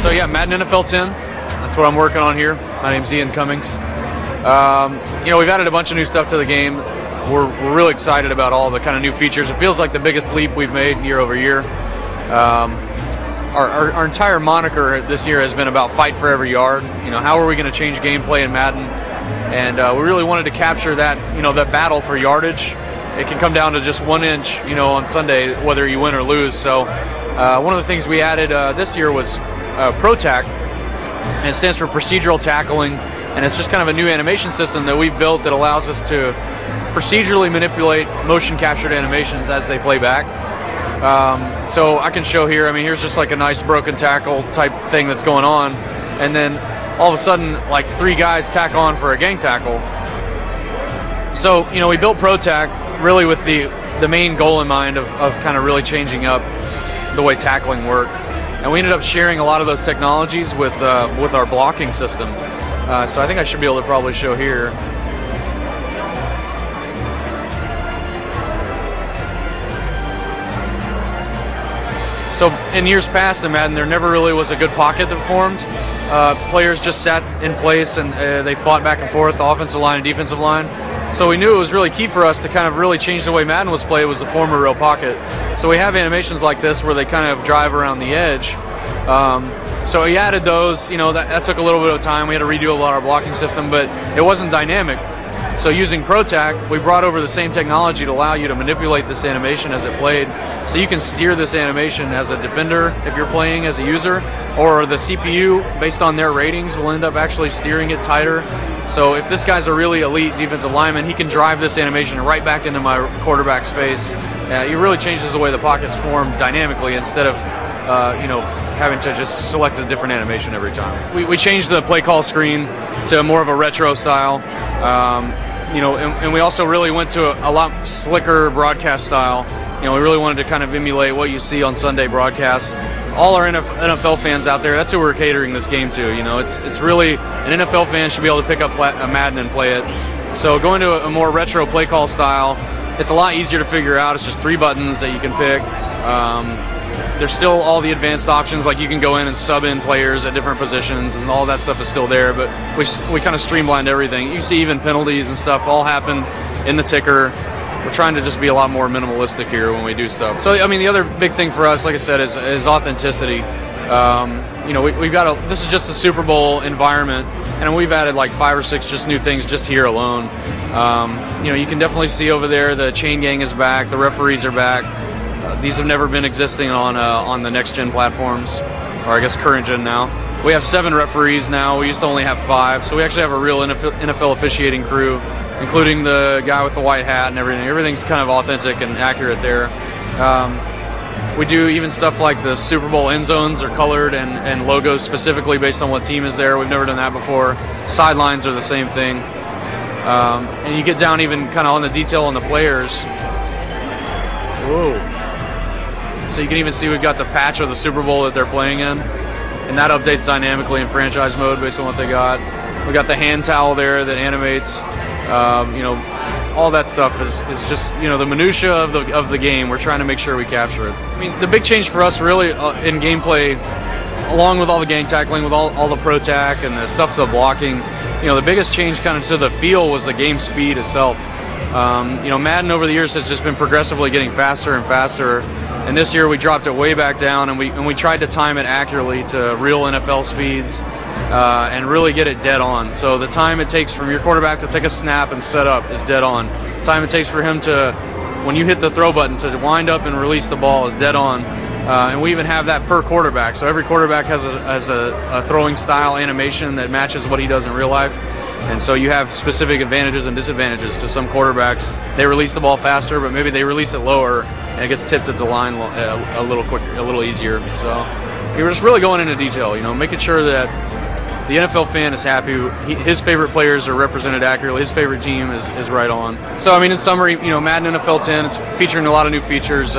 So yeah, Madden NFL 10. That's what I'm working on here. My name's Ian Cummings. You know, we've added a bunch of new stuff to the game. We're really excited about all the kind of new features. It feels like the biggest leap we've made year over year. Our entire moniker this year has been about fight for every yard. You know, how are we going to change gameplay in Madden? And we really wanted to capture that, you know, that battle for yardage. It can come down to just 1 inch, you know, on Sunday, whether you win or lose. So one of the things we added this year was ProTac, and it stands for procedural tackling, and it's just kind of a new animation system that we've built that allows us to procedurally manipulate motion captured animations as they play back. So I can show here, I mean, here's just like a nice broken tackle type thing that's going on, and then all of a sudden like 3 guys tack on for a gang tackle. So, you know, we built ProTac really with the main goal in mind of kind of really changing up the way tackling worked. And we ended up sharing a lot of those technologies with our blocking system. So I think I should be able to probably show here. So in years past in Madden, there never really was a good pocket that formed. Players just sat in place and they fought back and forth, the offensive line and defensive line. So we knew it was really key for us to kind of really change the way Madden was played, was to form a real pocket. So we have animations like this where they kind of drive around the edge. So we added those. You know, that took a little bit of time. We had to redo a lot of our blocking system, but it wasn't dynamic. So using ProTac, we brought over the same technology to allow you to manipulate this animation as it played. So you can steer this animation as a defender if you're playing as a user, or the CPU, based on their ratings, will end up actually steering it tighter. So if this guy's a really elite defensive lineman, he can drive this animation right back into my quarterback's face. It really changes the way the pockets form dynamically instead of you know, having to just select a different animation every time. We changed the play call screen to more of a retro style. You know, and we also really went to a lot slicker broadcast style. You know, we really wanted to kind of emulate what you see on Sunday broadcasts. All our NFL fans out there, that's who we're catering this game to. You know, it's really, an NFL fan should be able to pick up a Madden and play it. So going to a more retro play call style, it's a lot easier to figure out. It's just 3 buttons that you can pick. There's still all the advanced options, like you can go in and sub in players at different positions, and all that stuff is still there, but we kind of streamlined everything. You see even penalties and stuff all happen in the ticker. We're trying to just be a lot more minimalistic here when we do stuff. So, I mean, the other big thing for us, like I said, is authenticity. You know, we've got this is just a Super Bowl environment, and we've added like 5 or 6 just new things just here alone. You know, you can definitely see over there the chain gang is back, the referees are back. These have never been existing on the next gen platforms, or I guess current gen now. We have 7 referees now. We used to only have 5, so we actually have a real NFL officiating crew, including the guy with the white hat and everything. Everything's kind of authentic and accurate there. We do even stuff like the Super Bowl end zones are colored and logos specifically based on what team is there. We've never done that before. Sidelines are the same thing. And you get down even kind of on the detail on the players. Whoa. So you can even see we've got the patch of the Super Bowl that they're playing in, and that updates dynamically in franchise mode based on what they got. We got the hand towel there that animates. You know, all that stuff is just, you know, the minutia of the game. We're trying to make sure we capture it. I mean, the big change for us really in gameplay, along with all the gang tackling, with all the ProTac and the stuff to the blocking, you know, the biggest change kind of to the feel was the game speed itself. You know, Madden over the years has just been progressively getting faster and faster. And this year we dropped it way back down, and we tried to time it accurately to real NFL speeds and really get it dead on. So the time it takes from your quarterback to take a snap and set up is dead on. The time it takes for him to, when you hit the throw button, to wind up and release the ball is dead on. And we even have that per quarterback. So every quarterback has a throwing style animation that matches what he does in real life. And so you have specific advantages and disadvantages to some quarterbacks. They release the ball faster, but maybe they release it lower and it gets tipped at the line a little quicker, a little easier. So we're just really going into detail, you know, making sure that the NFL fan is happy. His favorite players are represented accurately. His favorite team is right on. So, I mean, in summary, you know, Madden NFL 10 is featuring a lot of new features,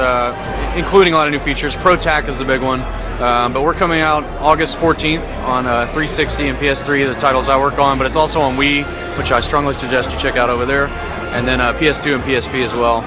including a lot of new features. ProTac is the big one. But we're coming out August 14th on 360 and PS3, the titles I work on, but it's also on Wii, which I strongly suggest you check out over there, and then PS2 and PSP as well.